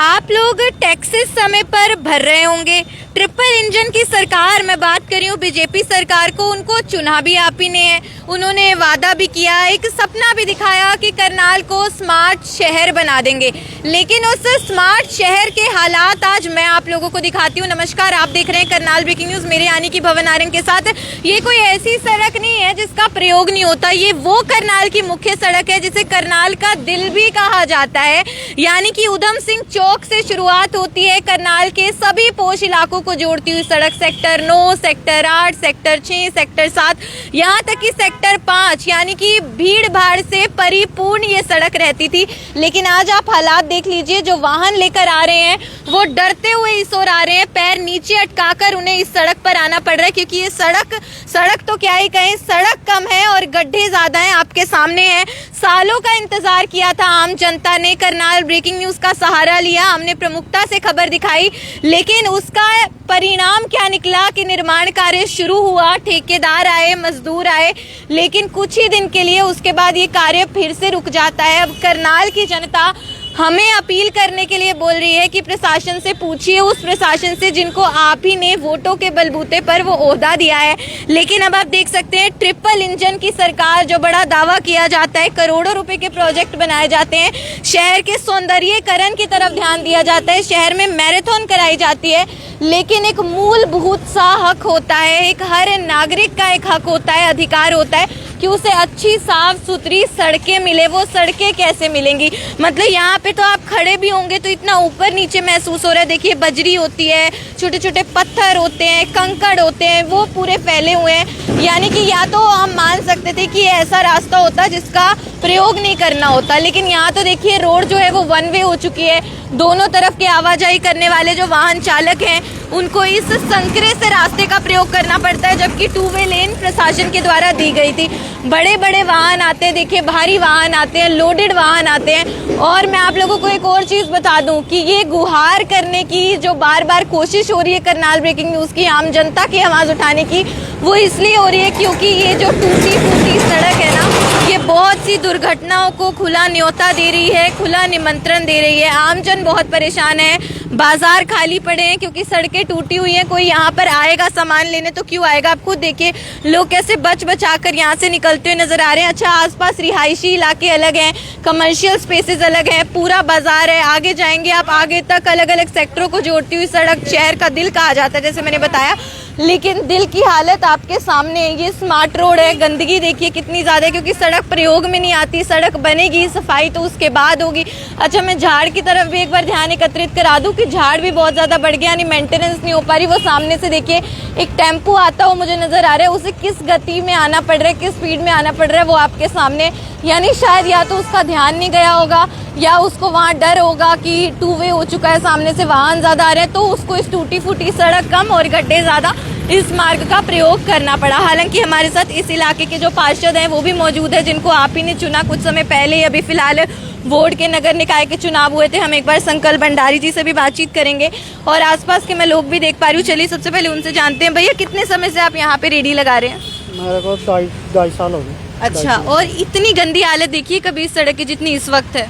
आप लोग टैक्सेस समय पर भर रहे होंगे। ट्रिपल इंजन की सरकार, मैं बात कर रही हूँ बीजेपी सरकार को, उनको चुना भी आप ही ने है। उन्होंने वादा भी किया, एक सपना भी दिखाया कि करनाल को स्मार्ट शहर बना देंगे, लेकिन उस स्मार्ट शहर के हालात आज मैं आप लोगों को दिखाती हूँ। नमस्कार, आप देख रहे हैं करनाल ब्रेकिंग न्यूज, मेरे यानी कि भवन आर्यन के साथ। ये कोई ऐसी सड़क नहीं है जिसका प्रयोग नहीं होता, ये वो करनाल की मुख्य सड़क है जिसे करनाल का दिल भी कहा जाता है। यानी कि उधम सिंह चौक से शुरुआत होती है करनाल के सभी पोश इलाकों को जोड़ती हुई सड़क सेक्टर 9, सेक्टर 8, सेक्टर 6, सेक्टर 7, यहाँ तक कि सेक्टर 5 यानी कि भीड़ भाड़ से परिपूर्ण ये सड़क रहती थी। लेकिन आज आप हालात देख लीजिए, जो वाहन लेकर आ रहे हैं वो डरते हुए इस ओर आ रहे हैं, पैर नीचे अटकाकर उन्हें इस सड़क पर आना पड़ रहा है, क्योंकि ये सड़क तो क्या ही कहें, सड़क कम है और गड्ढे ज्यादा हैं। आपके सामने है, सालों का इंतजार किया था आम जनता ने, करनाल ब्रेकिंग न्यूज का सहारा लिया, हमने प्रमुखता से खबर दिखाई, लेकिन उसका परिणाम क्या निकला कि निर्माण कार्य शुरू हुआ, ठेकेदार आए, मजदूर आए, लेकिन कुछ ही दिन के लिए उसके बाद ये कार्य फिर से रुक जाता है। अब करनाल की जनता हमें अपील करने के लिए बोल रही है कि प्रशासन से पूछिए, उस प्रशासन से जिनको आप ही ने वोटों के बलबूते पर वो ओहदा दिया है। लेकिन अब आप देख सकते हैं, ट्रिपल इंजन की सरकार, जो बड़ा दावा किया जाता है, करोड़ों रुपए के प्रोजेक्ट बनाए जाते हैं, शहर के सौंदर्यीकरण की तरफ ध्यान दिया जाता है, शहर में मैराथन कराई जाती है, लेकिन एक मूलभूत सा हक होता है, एक हर नागरिक का एक हक होता है, अधिकार होता है कि उसे अच्छी साफ सुथरी सड़कें मिले। वो सड़कें कैसे मिलेंगी? मतलब यहाँ पे तो आप खड़े भी होंगे तो इतना ऊपर नीचे महसूस हो रहा है। देखिए, बजरी होती है, छोटे छोटे पत्थर होते हैं, कंकड़ होते हैं, वो पूरे फैले हुए हैं। यानी कि या तो हम मान सकते थे कि ऐसा रास्ता होता जिसका प्रयोग नहीं करना होता, लेकिन यहाँ तो देखिए रोड जो है वो वन वे हो चुकी है। दोनों तरफ के आवाजाही करने वाले जो वाहन चालक हैं उनको इस संकरे से रास्ते का प्रयोग करना पड़ता है, जबकि 2 वे लेन प्रशासन के द्वारा दी गई थी। बड़े बड़े वाहन आते हैं, देखिए भारी वाहन आते हैं, लोडेड वाहन आते हैं। और मैं आप लोगों को एक और चीज़ बता दूं कि ये गुहार करने की जो बार बार कोशिश हो रही है करनाल ब्रेकिंग न्यूज़ की, आम जनता की आवाज़ उठाने की, वो इसलिए हो रही है क्योंकि ये जो टूटी फूटी सड़क है ना, ये बहुत सी दुर्घटनाओं को खुला न्योता दे रही है, खुला निमंत्रण दे रही है। आमजन बहुत परेशान है, बाजार खाली पड़े हैं क्योंकि सड़कें टूटी हुई हैं। कोई यहाँ पर आएगा सामान लेने तो क्यों आएगा? आप खुद देखिए, लोग कैसे बच बचाकर यहाँ से निकलते हुए नजर आ रहे हैं। अच्छा, आसपास रिहायशी इलाके अलग हैं, कमर्शियल स्पेसेस अलग हैं, पूरा बाजार है। आगे जाएंगे आप, आगे तक अलग अलग सेक्टरों को जोड़ती हुई सड़क शहर का दिल कहा जाता है, जैसे मैंने बताया। लेकिन दिल की हालत आपके सामने है। ये स्मार्ट रोड है, गंदगी देखिए कितनी ज़्यादा है, क्योंकि सड़क प्रयोग में नहीं आती। सड़क बनेगी, सफाई तो उसके बाद होगी। अच्छा, मैं झाड़ की तरफ भी एक बार ध्यान एकत्रित करा दूं कि झाड़ भी बहुत ज़्यादा बढ़ गया, यानी मेंटेनेंस नहीं हो पा रही। वो सामने से देखिए एक टेम्पो आता हुआ मुझे नज़र आ रहा है, उसे किस गति में आना पड़ रहा है, किस स्पीड में आना पड़ रहा है, वो आपके सामने। यानी शायद या तो उसका ध्यान नहीं गया होगा, या उसको वहाँ डर होगा कि 2 वे हो चुका है, सामने से वाहन ज़्यादा आ रहे हैं, तो उसको इस टूटी फूटी सड़क कम और गड्ढे ज़्यादा, इस मार्ग का प्रयोग करना पड़ा। हालांकि हमारे साथ इस इलाके के जो पार्षद हैं वो भी मौजूद है, जिनको आप ही ने चुना कुछ समय पहले। अभी फिलहाल वार्ड के नगर निकाय के चुनाव हुए थे। हम एक बार संकल्प भंडारी जी से भी बातचीत करेंगे और आसपास के मैं लोग भी देख पा रही हूँ। चलिए सबसे पहले उनसे जानते हैं। भैया, कितने समय से आप यहाँ पे रेडी लगा रहे हैं? मेरे को 2.5 साल हो गए। अच्छा, और इतनी गंदी हालत देखिए कभी इस सड़क की जितनी इस वक्त है?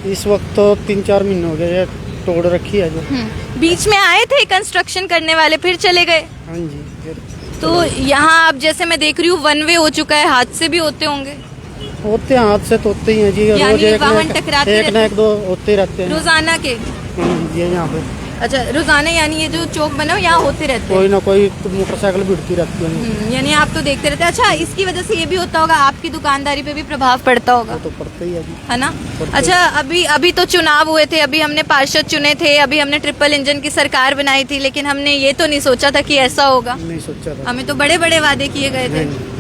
इस वक्त तो 3-4 महीने हो गए, तोड़ रखी है जो। बीच में आए थे कंस्ट्रक्शन करने वाले, फिर चले गए? हाँ जी। फिर तो यहाँ अब जैसे मैं देख रही हूँ 1 वे हो चुका है, हादसे भी होते होंगे? होते हैं, हाथ से तो होते ही हैं जी। रोज वाहन टकराते एक ना एक दो होते रहते हैं रोजाना के? ये यहाँ पे। अच्छा, रोजाना, यानी ये जो चौक बना हो यहाँ होते रहते हैं? कोई ना कोई मोटरसाइकिल भिड़ती रहती है। यानी आप तो देखते रहते हैं। अच्छा, इसकी वजह से ये भी होता होगा आपकी दुकानदारी पे भी प्रभाव पड़ता होगा? तो पड़ता ही है ना। अच्छा, अभी तो चुनाव हुए थे, अभी हमने पार्षद चुने थे, अभी हमने ट्रिपल इंजन की सरकार बनाई थी, लेकिन हमने ये तो नहीं सोचा था कि ऐसा होगा। नहीं सोचा था। हमें तो बड़े बड़े वादे किए गए थे।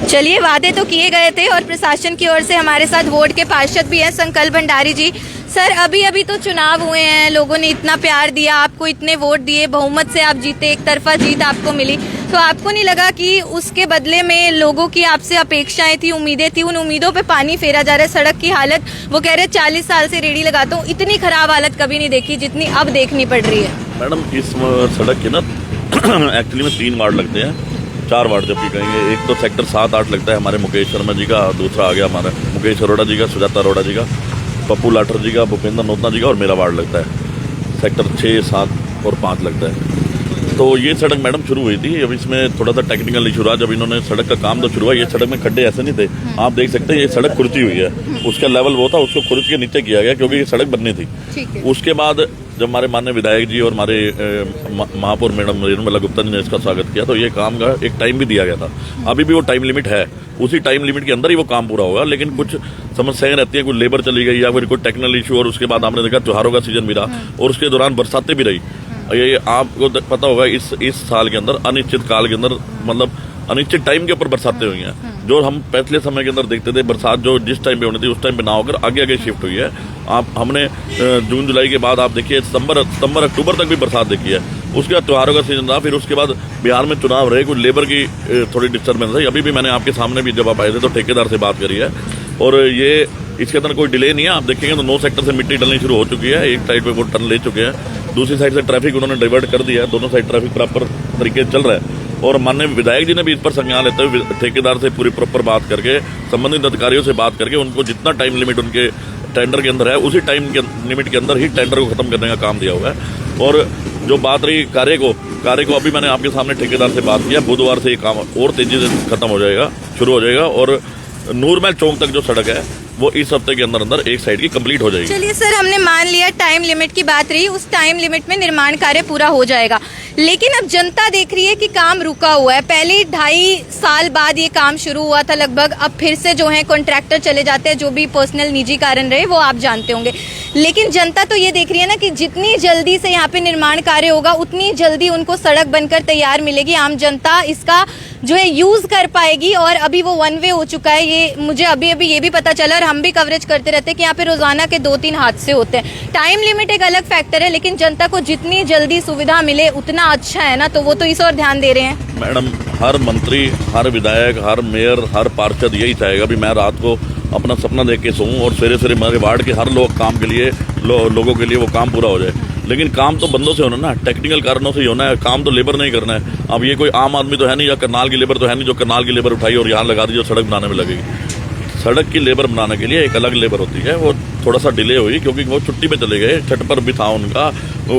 चलिए, वादे तो किए गए थे और प्रशासन की ओर से हमारे साथ वार्ड के पार्षद भी हैं, संकल्प भंडारी जी। सर, अभी तो चुनाव हुए हैं, लोगों ने इतना प्यार दिया, आपको इतने वोट दिए, बहुमत से आप जीते, एक तरफा जीत आपको मिली, तो आपको नहीं लगा कि उसके बदले में लोगों की आपसे अपेक्षाएं थी, उम्मीदें थी, उन उम्मीदों पे पानी फेरा जा रहा है? सड़क की हालत, वो कह रहे 40 साल से रेडी लगाता हूँ, इतनी खराब हालत कभी नहीं देखी जितनी अब देखनी पड़ रही है। मैडम, इस सड़क के ना एक्चुअली में 3 वार्ड लगते हैं, 4 वार्ड जब भी कहेंगे। एक तो सेक्टर 7-8 लगता है हमारे मुकेश शर्मा जी का, दूसरा आ गया हमारा मुकेश अरोड़ा जी का, सुजाता अरोड़ा जी का, पप्पू लाठर जी का, भूपेंद्र नोतना जी का और मेरा वार्ड लगता है। सेक्टर 6, 7 और 5 लगता है। तो ये सड़क मैडम शुरू हुई थी। अब इसमें थोड़ा सा टेक्निकल इशू रहा। जब इन्होंने सड़क का काम तो शुरू हुआ, ये सड़क में खड्डे ऐसे नहीं थे, आप देख सकते हैं। ये सड़क खुरची हुई है, उसका लेवल वो था, उसको खुरच के नीचे किया गया क्योंकि ये सड़क बननी थी। उसके बाद जब हमारे माननीय विधायक जी और हमारे महापौर मैडम रेणुबाला गुप्ता जी ने इसका स्वागत किया, तो ये काम का एक टाइम भी दिया गया था। अभी भी वो टाइम लिमिट है, उसी टाइम लिमिट के अंदर ही वो काम पूरा होगा। लेकिन कुछ समस्याएं रहती हैं, कुछ लेबर चली गई या फिर कोई टेक्निकल इशू, और उसके बाद हमने देखा त्योहारों का सीजन भी रहा और उसके दौरान बरसातें भी रही। ये आपको पता होगा इस साल के अंदर अनिश्चित काल के अंदर, मतलब अनिश्चित टाइम के ऊपर बरसातें हुई हैं। जो हम पिछले समय के अंदर देखते थे, बरसात जो जिस टाइम पे होनी थी उस टाइम पे ना होकर आगे आगे शिफ्ट हुई है। हमने जून जुलाई के बाद आप देखिए सितंबर अक्टूबर तक भी बरसात देखी है। उसके बाद त्योहारों का सीजन रहा, फिर उसके बाद बिहार में चुनाव रहे, कुछ लेबर की थोड़ी डिस्टर्बेंस है। अभी भी मैंने आपके सामने भी जब आप आए थे तो ठेकेदार से बात करी है, और ये इसके अंदर कोई डिले नहीं है। आप देखेंगे तो 9 सेक्टर से मिट्टी डलनी शुरू हो चुकी है। एक साइड पे वो टर्न ले चुके हैं, दूसरी साइड से ट्रैफिक उन्होंने डाइवर्ट कर दिया है। दोनों साइड ट्रैफिक प्रॉपर तरीके से चल रहा है। और माननीय विधायक जी ने भी इस पर संज्ञान लेते हुए ठेकेदार से पूरी प्रॉपर बात करके, संबंधित अधिकारियों से बात करके, उनको जितना टाइम लिमिट उनके टेंडर के अंदर है उसी टाइम के लिमिट के अंदर ही टेंडर को खत्म करने का काम दिया हुआ है। और जो बात रही कार्य को अभी मैंने आपके सामने ठेकेदार से बात किया, बुधवार से ये काम और तेजी से खत्म हो जाएगा, शुरू हो जाएगा। और नूरमहल चौक तक जो सड़क है वो इस हफ्ते के अंदर अंदर एक साइड की कंप्लीट हो जाएगी। चलिए सर, हमने मान लिया टाइम लिमिट की बात रही, उस टाइम लिमिट में निर्माण कार्य पूरा हो जाएगा। लेकिन अब जनता देख रही है कि काम रुका हुआ है। पहले 2.5 साल बाद ये काम शुरू हुआ था लगभग, अब फिर से जो है कॉन्ट्रैक्टर चले जाते हैं, जो भी पर्सनल निजी कारण रहे वो आप जानते होंगे। लेकिन जनता तो ये देख रही है ना कि जितनी जल्दी से यहाँ पे निर्माण कार्य होगा उतनी जल्दी उनको सड़क बनकर तैयार मिलेगी, आम जनता इसका जो है यूज कर पाएगी। और अभी वो 1 वे हो चुका है। ये मुझे अभी ये भी पता चला, और हम भी कवरेज करते रहते हैं कि यहाँ पे रोजाना के 2-3 हादसे होते हैं। टाइम लिमिट एक अलग फैक्टर है, लेकिन जनता को जितनी जल्दी सुविधा मिले उतना अच्छा है ना, तो वो तो इस और ध्यान दे रहे हैं। मैडम, हर मंत्री, हर विधायक, हर मेयर, हर पार्षद यही चाहेगा भी मैं रात को अपना सपना देख के सोऊं और सवेरे मेरे वार्ड के हर लोग काम के लिए लोगों के लिए वो काम पूरा हो जाए। लेकिन काम तो बंदों से होना ना, टेक्निकल कारणों से ही होना है। काम तो लेबर नहीं करना है। अब ये कोई आम आदमी तो है नहीं, या करनाल की लेबर तो है नहीं जो करनाल की लेबर उठाई और यहाँ लगा दी जो सड़क बनाने में लगेगी। सड़क की लेबर बनाने के लिए एक अलग लेबर होती है। वो थोड़ा सा डिले हुई क्योंकि वो छुट्टी पे चले गए, छठ पर भी था उनका,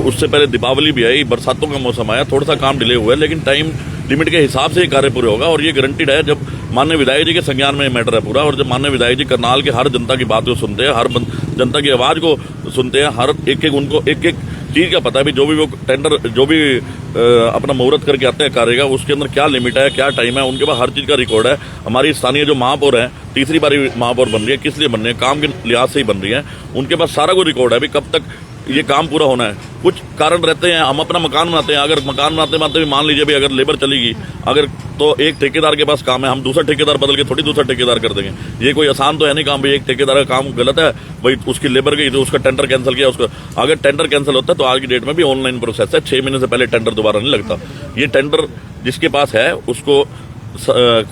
उससे पहले दीपावली भी आई, बरसातों का मौसम आया, थोड़ा सा काम डिले हुआ है। लेकिन टाइम लिमिट के हिसाब से ये कार्य पूरे होगा और ये गारंटीड है। जब माननीय विधायक जी के संज्ञान में मैटर है पूरा, और जब माननीय विधायक जी करनाल के हर जनता की बात को सुनते हैं, हर जनता की आवाज को सुनते हैं, हर एक उनको एक चीज का पता है भी जो भी वो टेंडर जो भी अपना मुहूर्त करके आते हैं कार्य का, उसके अंदर क्या लिमिट है, क्या टाइम है, उनके पास हर चीज का रिकॉर्ड है। हमारी स्थानीय जो महापौर है, तीसरी बारी महापौर बन रही है, किस लिए बन रही है, काम के लिहाज से ही बन रही है। उनके पास सारा कोई रिकॉर्ड है भी कब तक ये काम पूरा होना है। कुछ कारण रहते हैं, हम अपना मकान बनाते हैं, अगर मकान बनाते भी मान लीजिए भी अगर लेबर चलेगी, अगर तो एक ठेकेदार के पास काम है, हम दूसरा ठेकेदार बदल के थोड़ी दूसरा ठेकेदार कर देंगे। ये कोई आसान तो है नहीं काम भाई, एक ठेकेदार का काम गलत है भाई, उसकी लेबर गई तो उसका टेंडर कैंसिल किया, उसका अगर टेंडर कैंसिल होता है तो आज की डेट में भी ऑनलाइन प्रोसेस है, 6 महीने से पहले टेंडर दोबारा नहीं लगता। ये टेंडर जिसके पास है उसको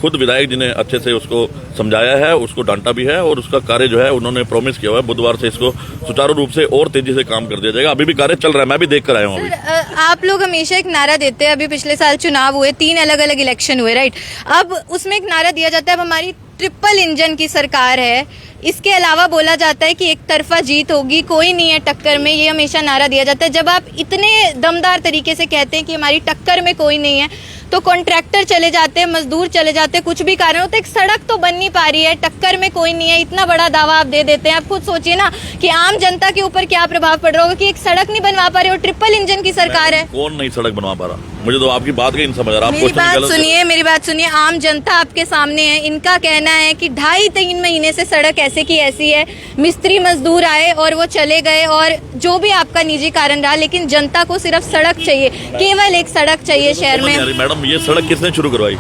खुद विधायक जी ने अच्छे से उसको समझाया है, उसको डांटा भी है, और उसका कार्य जो है उन्होंने प्रॉमिस किया हुआ है बुधवार से इसको सुचारू रूप से और तेजी से काम कर दिया जाएगा। अभी भी कार्य चल रहा है, मैं भी देख कर आया हूँ। अभी आप लोग हमेशा एक नारा देते हैं, अभी पिछले साल चुनाव हुए, 3 अलग अलग इलेक्शन हुए, राइट? अब उसमें एक नारा दिया जाता है, अब हमारी ट्रिपल इंजन की सरकार है। इसके अलावा बोला जाता है कि एक तरफा जीत होगी, कोई नहीं है टक्कर में, ये हमेशा नारा दिया जाता है। जब आप इतने दमदार तरीके से कहते हैं कि हमारी टक्कर में कोई नहीं है, तो कॉन्ट्रैक्टर चले जाते हैं, मजदूर चले जाते हैं, कुछ भी कारण हो तो एक सड़क तो बन नहीं पा रही है, टक्कर में कोई नहीं है, इतना बड़ा दावा आप दे देते हैं। आप खुद सोचिए ना कि आम जनता के ऊपर क्या प्रभाव पड़ रहा होगा कि एक सड़क नहीं बनवा पा रहे हो, ट्रिपल इंजन की सरकार है। कौन नहीं सड़क बनवा पा रहा? मुझे तो आपकी बात का नहीं समझ रहा। मेरी बात सुनिए, आम जनता आपके सामने है, इनका कहना है कि 2.5-3 महीने से सड़क ऐसे की ऐसी है, मिस्त्री मजदूर आए और वो चले गए, और जो भी आपका निजी कारण रहा, लेकिन जनता को सिर्फ सड़क चाहिए, केवल एक सड़क चाहिए शहर में। मैडम, ये सड़क किसने शुरू करवाई?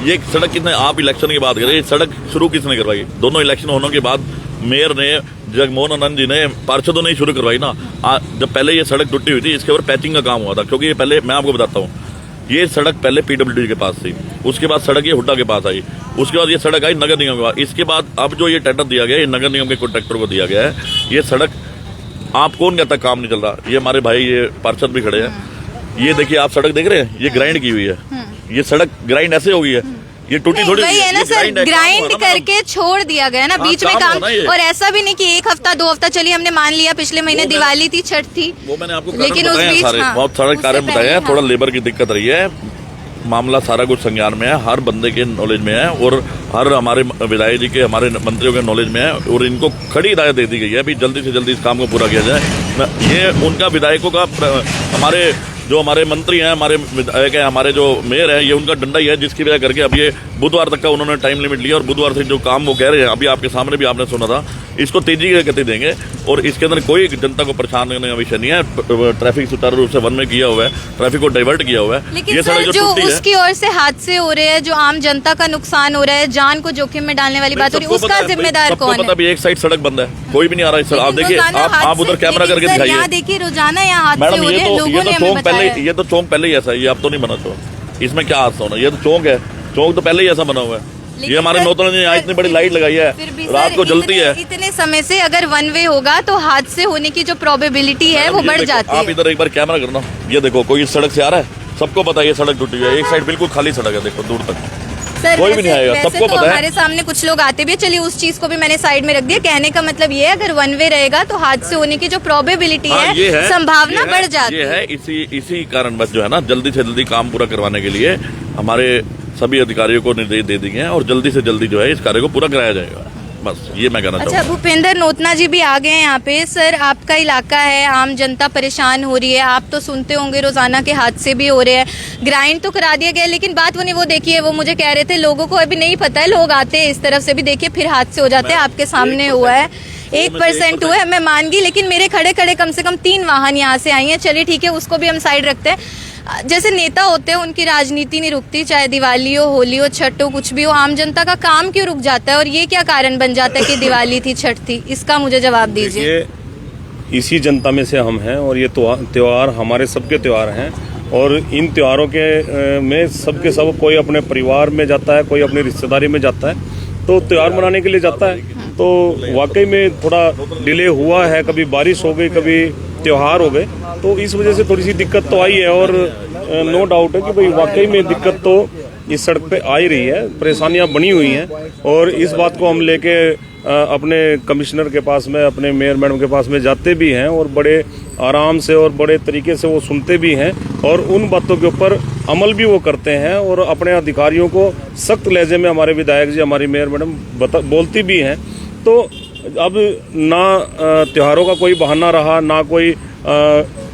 ये सड़क किसने, आप इलेक्शन की बात करें, ये सड़क शुरू किसने करवाई? दोनों इलेक्शन होने के बाद मेयर ने, जगमोहन आनंद जी ने, पार्षदों ने शुरू करवाई ना। जब पहले ये सड़क टूटी हुई थी, इसके ऊपर पैचिंग का काम हुआ था, क्योंकि ये पहले मैं आपको बताता हूँ, ये सड़क पहले पीडब्ल्यूडी के पास थी, उसके बाद सड़क ये हुड्डा के पास आई, उसके बाद ये सड़क आई नगर निगम के पास, इसके बाद अब जो ये टेंडर दिया गया ये नगर निगम के कॉन्ट्रैक्टर को दिया गया है। ये सड़क आप कौन कहता काम नहीं चल रहा? ये हमारे भाई ये पार्षद भी खड़े हैं, ये देखिए आप सड़क देख रहे हैं, ये ग्राइंड की हुई है, ये सड़क ग्राइंड ऐसे हो गई है, ये टूटी थोड़ी वही है ना सर, ग्राइंड करके छोड़ दिया गया ना बीच में काम। और ऐसा भी नहीं कि 1 हफ्ता 2 हफ्ता चलिए हमने मान लिया, पिछले महीने दिवाली थी, छठ थी, वो मैंने आपको लेकिन उस बीच बहुत सारे कारण बताए हैं। थोड़ा लेबर की दिक्कत रही है, मामला सारा कुछ संज्ञान में है, हर बंदे के नॉलेज में है और हर हमारे विधायक जी के, हमारे मंत्रियों के नॉलेज में है और इनको खड़ी हिदायत दे दी गई है अभी जल्दी से जल्दी इस काम को पूरा किया जाए। ये उनका विधायकों का, हमारे जो हमारे मंत्री हैं, हमारे विधायक हैं, हमारे जो मेयर हैं, ये उनका डंडा ही है जिसकी वजह करके अब ये बुधवार तक का उन्होंने टाइम लिमिट लिया और बुधवार से जो काम वो कह रहे हैं अभी आपके सामने भी आपने सुना था, इसको तेजी की गति देंगे और इसके अंदर कोई जनता को परेशान करने का विषय नहीं है। ट्रैफिक सुचारू रूप से वन में किया हुआ है, ट्रैफिक को डाइवर्ट किया हुआ है। लेकिन सर जो उसकी ओर से हादसे हो रहे हैं, जो आम जनता का नुकसान हो रहा है, जान को जोखिम में डालने वाली बात हो रही है, उसका जिम्मेदार कौन है? एक साइड सड़क बंद है, कोई भी नहीं आ रहा है। आप देखिए, आप उधर कैमरा करके दिखाइए। यहाँ देखिए रोजाना यहाँ हादसे हो रहे हैं, लोगों ने हमें बताया। ये तो चौक पहले ही ऐसा है, ये अब तो नहीं बना चौक, इसमें क्या हादसा होना, ये तो चौक है, चौक तो पहले ही ऐसा बना हुआ है। ये हमारे नौतन ने यहाँ इतनी बड़ी लाइट लगाई है, रात को जलती है। इतने समय से अगर वन वे होगा तो हादसे होने की जो प्रोबेबिलिटी है वो बढ़ जाती है। आप इधर एक बार कैमरा करना, ये देखो कोई इस सड़क से आ रहा है, सबको पता है ये सड़क टूटी है, एक साइड बिल्कुल खाली सड़क है, देखो दूर तक सर कोई भी नहीं आएगा, सबको पता है। हमारे सामने कुछ लोग आते भी है, चलिए उस चीज को भी मैंने साइड में रख दिया। कहने का मतलब ये है अगर वन वे रहेगा तो हादसे होने की जो प्रोबेबिलिटी है, संभावना बढ़ जाती है। ये है इसी कारण बस जो है ना, जल्दी से जल्दी काम पूरा करवाने के लिए हमारे सभी अधिकारियों को निर्देश दे दिए हैं और जल्दी से जल्दी जो है इस कार्य को पूरा कराया जाएगा। बस ये मैं कहना चाहूँगा। अच्छा, भूपेंद्र नोतना जी भी आ गए हैं यहाँ पे। सर, आपका इलाका है, आम जनता परेशान हो रही है, आप तो सुनते होंगे रोजाना के हादसे भी हो रहे हैं। ग्राइंड तो करा दिया गया, लेकिन बात वो नहीं, वो देखिए वो मुझे कह रहे थे लोगों को अभी नहीं पता है, लोग आते हैं इस तरफ से भी, देखिए फिर हादसे हो जाते हैं। आपके सामने हुआ है, 1% हुआ है, मैं मान गई, लेकिन मेरे खड़े खड़े कम से कम 3 वाहन यहाँ से आई हैं। चलिए ठीक है, उसको भी हम साइड रखते हैं। जैसे नेता होते हैं उनकी राजनीति नहीं रुकती, चाहे दिवाली हो, होली हो, छठ हो, कुछ भी हो, आम जनता का काम क्यों रुक जाता है और ये क्या कारण बन जाता है कि दिवाली थी, छठ थी? इसका मुझे जवाब दीजिए। इसी जनता में से हम हैं और ये त्योहार हमारे सबके त्योहार हैं और इन त्योहारों के में सबके सब कोई अपने परिवार में जाता है, कोई अपनी रिश्तेदारी में जाता है, तो त्योहार मनाने के लिए जाता है। तो वाकई में थोड़ा डिले हुआ है, कभी बारिश हो गई, कभी त्योहार हो गए, तो इस वजह से थोड़ी सी दिक्कत तो आई है और नो डाउट है कि भाई वाकई में दिक्कत तो इस सड़क पे आ ही रही है, परेशानियां बनी हुई हैं और इस बात को हम लेके अपने कमिश्नर के पास में, अपने मेयर मैडम के पास में जाते भी हैं और बड़े आराम से और बड़े तरीके से वो सुनते भी हैं और उन बातों के ऊपर अमल भी वो करते हैं और अपने अधिकारियों को सख्त लहजे में हमारे विधायक जी, हमारी मेयर मैडम बोलती भी हैं। तो अब ना त्योहारों का कोई बहाना रहा, ना कोई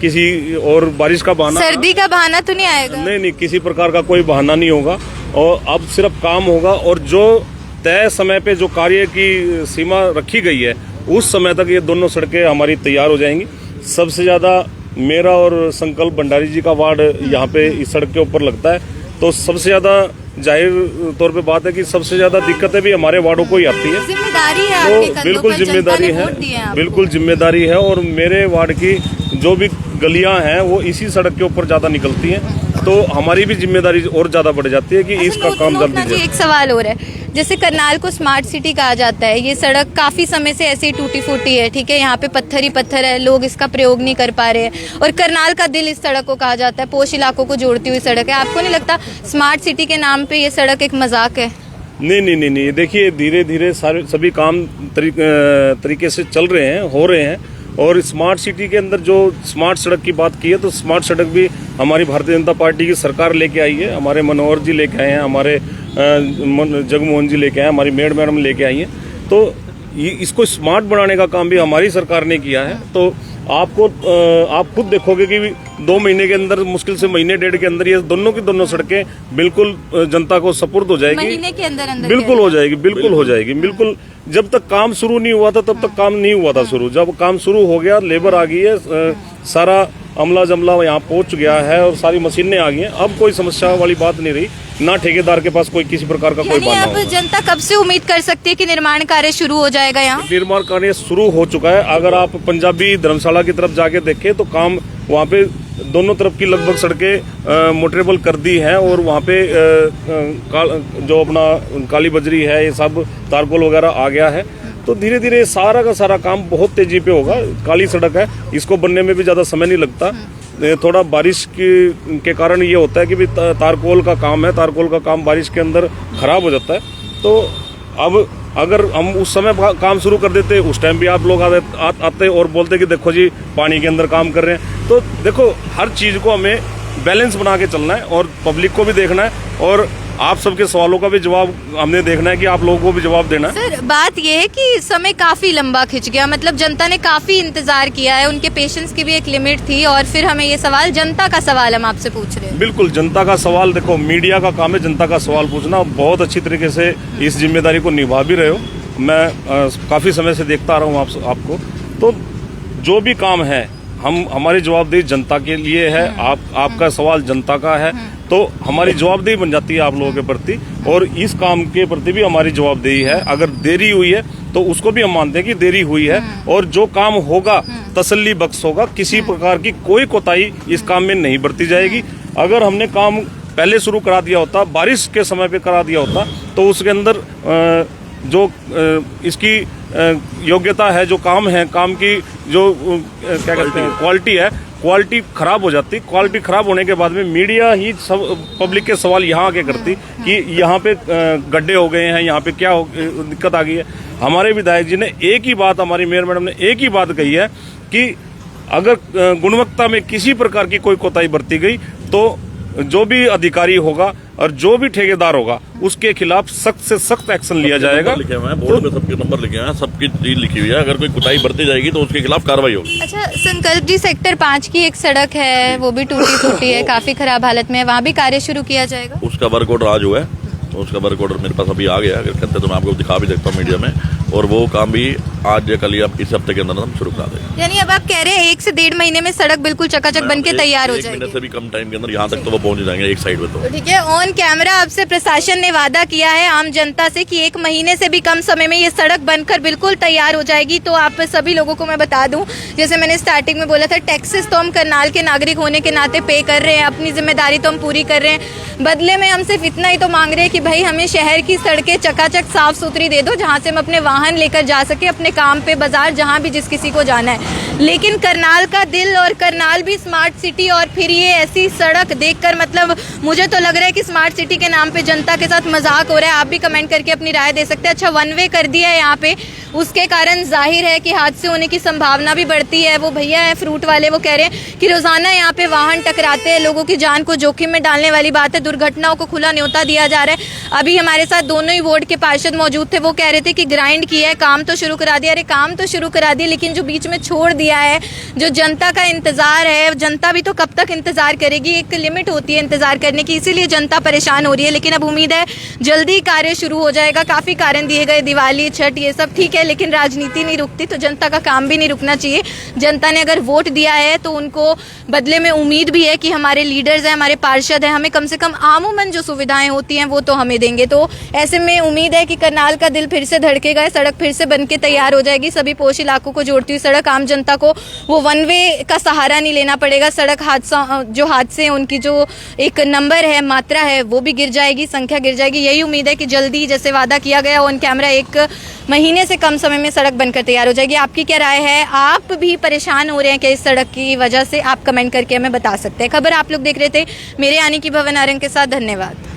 किसी और बारिश का बहाना, सर्दी का बहाना तो नहीं आएगा। नहीं, किसी प्रकार का कोई बहाना नहीं होगा और अब सिर्फ काम होगा और जो तय समय पे जो कार्य की सीमा रखी गई है उस समय तक ये दोनों सड़कें हमारी तैयार हो जाएंगी। सबसे ज्यादा मेरा और संकल्प भंडारी जी का वार्ड यहाँ पे इस सड़क के ऊपर लगता है, तो सबसे ज्यादा जाहिर तौर पे बात है कि सबसे ज्यादा दिक्कतें भी हमारे वार्डों को ही आती है। जिम्मेदारी है तो आपके कंधों बिल्कुल पर, जिम्मेदारी जनता ने है, वोट दिए हैं आपको। बिल्कुल जिम्मेदारी है और मेरे वार्ड की जो भी गलियां हैं वो इसी सड़क के ऊपर ज्यादा निकलती हैं, तो हमारी भी जिम्मेदारी और ज्यादा बढ़ जाती है कि इसका काम जल्दी जी। एक सवाल हो रहा है, जैसे करनाल को स्मार्ट सिटी कहा जाता है, ये सड़क काफी समय से ऐसे ही टूटी फूटी है, ठीक है, यहाँ पे पत्थर ही पत्थर है, लोग इसका प्रयोग नहीं कर पा रहे हैं और करनाल का दिल इस सड़क को कहा जाता है, पोश इलाकों को जोड़ती हुई सड़क है। आपको नहीं लगता स्मार्ट सिटी के नाम पे ये सड़क एक मजाक है? नहीं, देखिए धीरे धीरे सभी काम तरीके से चल रहे हैं, हो रहे हैं और स्मार्ट सिटी के अंदर जो स्मार्ट सड़क की बात की है तो स्मार्ट सड़क भी हमारी भारतीय जनता पार्टी की सरकार लेके आई है, हमारे मनोहर जी लेके आए हैं, हमारे जगमोहन जी लेके आए, हमारी मेयर मैडम लेके आई हैं, तो इसको स्मार्ट बनाने का काम भी हमारी सरकार ने किया है। तो आप खुद देखोगे कि 2 महीने के अंदर, मुश्किल से महीने डेढ़ के अंदर ये दोनों की दोनों सड़कें बिल्कुल जनता को सुपुर्द हो जाएगी। महीने के अंदर बिल्कुल हो जाएगी, बिल्कुल हो जाएगी, बिल्कुल। जब तक काम शुरू नहीं हुआ था तब तक काम नहीं हुआ था शुरू, जब काम शुरू हो गया, लेबर आ गई है, सारा अमला जमला यहाँ पहुंच गया है और सारी मशीनें आ गई हैं, अब कोई समस्या वाली बात नहीं रही, ना ठेकेदार के पास कोई किसी प्रकार का कोई बहाना अब जनता कब से उम्मीद कर सकती है कि निर्माण कार्य शुरू हो जाएगा? यहाँ निर्माण कार्य शुरू हो चुका है। अगर आप पंजाबी धर्मशाला की तरफ जाके देखें तो काम वहाँ पे दोनों तरफ की लगभग सड़कें मोटरेबल कर दी हैं और वहाँ पे जो अपना काली बजरी है, ये सब तारकोल वगैरह आ गया है, तो धीरे धीरे सारा का सारा काम बहुत तेजी पे होगा। काली सड़क है, इसको बनने में भी ज्यादा समय नहीं लगता थोड़ा बारिश के कारण ये होता है कि भी तारकोल का काम है, तारकोल का काम बारिश के अंदर खराब हो जाता है। तो अब अगर हम उस समय काम शुरू कर देते, उस टाइम भी आप लोग आते और बोलते कि देखो जी पानी के अंदर काम कर रहे हैं। तो देखो हर चीज़ को हमें बैलेंस बना के चलना है और पब्लिक को भी देखना है और आप सबके सवालों का भी जवाब हमने देखना है कि आप लोगों को भी जवाब देना है। सर बात यह है कि समय काफी लंबा खिंच गया, मतलब जनता ने काफी इंतजार किया है, उनके पेशेंस की भी एक लिमिट थी और फिर हमें ये सवाल, जनता का सवाल हम आपसे पूछ रहे हैं। बिल्कुल जनता का सवाल, देखो मीडिया का काम है जनता का सवाल पूछना। बहुत अच्छी तरीके से इस जिम्मेदारी को निभा भी रहे हो। मैं काफी समय से देखता आ रहा हूँ आपको। तो जो भी काम है हमारी जवाबदेही जनता के लिए है। आपका सवाल जनता का है तो हमारी जवाबदेही बन जाती है आप लोगों के प्रति और इस काम के प्रति भी हमारी जवाबदेही है। अगर देरी हुई है तो उसको भी हम मानते हैं कि देरी हुई है और जो काम होगा तसल्ली बख्श होगा। किसी प्रकार की कोई कोताही इस काम में नहीं बरती जाएगी। अगर हमने काम पहले शुरू करा दिया होता, बारिश के समय पे करा दिया होता, तो उसके अंदर जो इसकी योग्यता है, जो काम है, काम की जो क्या कहते हैं क्वालिटी है, क्वालिटी खराब हो जाती। क्वालिटी खराब होने के बाद में मीडिया ही सब पब्लिक के सवाल यहाँ आके करती कि यहाँ पे गड्ढे हो गए हैं, यहाँ पे क्या दिक्कत आ गई है। हमारे विधायक जी ने एक ही बात, हमारी मेयर मैडम ने एक ही बात कही है कि अगर गुणवत्ता में किसी प्रकार की कोई कोताही बरती गई तो जो भी अधिकारी होगा और जो भी ठेकेदार होगा उसके खिलाफ सख्त से सख्त एक्शन लिया जाएगा। लिखे हुए हैं बोर्ड पे, सबके नंबर लिखे हुए हैं, सबकी चीज लिखी हुई है। अगर कोई कोताही बरती जाएगी तो उसके खिलाफ कार्रवाई होगी। अच्छा, संकल्प जी सेक्टर 5 की एक सड़क है, वो भी टूटी फूटी है, काफी खराब हालत में है, वहाँ भी कार्य शुरू किया जाएगा? उसका वर्क ऑर्डर आज हुआ है, तो उसका वर्क ऑर्डर मेरे पास अभी आ गया। अगर कहते तो मैं आपको दिखा भी सकता हूँ मीडिया में। और वो काम भी आज या कल या इस हफ्ते के अंदर हम शुरू करा देंगे। यानी अब आप कह रहे हैं 1 से 1.5 महीने में सड़क बिल्कुल चकाचक बन के तैयार हो जाएगी? 1 महीने से भी कम टाइम के अंदर यहाँ तक तो वो पहुंच जाएंगे एक साइड में। तो ठीक है, ऑन कैमरा आपसे प्रशासन ने वादा किया है आम जनता से कि 1 महीने से भी कम समय में ये सड़क बनकर बिल्कुल तैयार हो जाएगी। तो आप सभी लोगों को मैं बता दूं, जैसे मैंने स्टार्टिंग में बोला था, टैक्सेस तो हम करनाल के नागरिक होने के नाते पे कर रहे हैं, अपनी जिम्मेदारी तो हम पूरी कर रहे हैं। बदले में हम सिर्फ इतना ही तो मांग रहे हैं कि भाई हमें शहर की सड़कें चकाचक साफ सुथरी दे दो, जहाँ से हम अपने वाहन लेकर जा सके अपने काम पे, बाजार, जहाँ भी जिस किसी को जाना है। लेकिन करनाल का दिल और करनाल भी स्मार्ट सिटी, और फिर ये ऐसी सड़क देखकर मतलब मुझे तो लग रहा है कि स्मार्ट सिटी के नाम पे जनता के साथ मजाक हो रहा है। आप भी कमेंट करके अपनी राय दे सकते हैं। अच्छा, 1 वे कर दिया है यहाँ पे, उसके कारण जाहिर है कि हादसे होने की संभावना भी बढ़ती है। वो भैया है फ्रूट वाले, वो कह रहे हैं कि रोजाना यहाँ पे वाहन टकराते हैं, लोगों की जान को जोखिम में डालने वाली बात है, दुर्घटनाओं को खुला न्योता दिया जा रहा है। अभी हमारे साथ दोनों ही वार्ड के पार्षद मौजूद थे, वो कह रहे थे कि ग्राइंड किया है, काम तो शुरू करा दिया। अरे काम तो शुरू करा दिया, लेकिन जो बीच में छोड़ दिया है, जो जनता का इंतजार है, जनता भी तो कब तक इंतजार करेगी? एक लिमिट होती है इंतजार करने की, इसीलिए जनता परेशान हो रही है। लेकिन अब उम्मीद है जल्दी कार्य शुरू हो जाएगा। काफी कारण दिए गए, दिवाली, छठ, ये सब ठीक है, लेकिन राजनीति नहीं रुकती तो जनता का काम भी नहीं रुकना चाहिए। जनता ने अगर वोट दिया है तो उनको बदले में उम्मीद भी है कि हमारे लीडर्स हैं, हमारे पार्षद हैं, हमें कम से कम आमूमन जो सुविधाएं होती हैं वो तो हमें देंगे। तो ऐसे में उम्मीद है कि करनाल का दिल फिर से धड़केगा, सड़क फिर से बनके तैयार हो जाएगी। सभी पोश इलाकों को जोड़ती हुई सड़क, आम जनता को वो 1 वे का सहारा नहीं लेना पड़ेगा। सड़क हादसा, जो हादसे हैं उनकी जो एक नंबर है, मात्रा है, वो भी गिर जाएगी, संख्या गिर जाएगी। यही उम्मीद है कि जल्दी, जैसे वादा किया गया ऑन कैमरा, 1 महीने से कम समय में सड़क बनकर तैयार हो जाएगी। आपकी क्या राय है? आप भी परेशान हो रहे हैं क्या इस सड़क की वजह से? आप कमेंट करके हमें बता सकते हैं। खबर आप लोग देख रहे थे मेरे यानी कि भवन आरंग के साथ। धन्यवाद।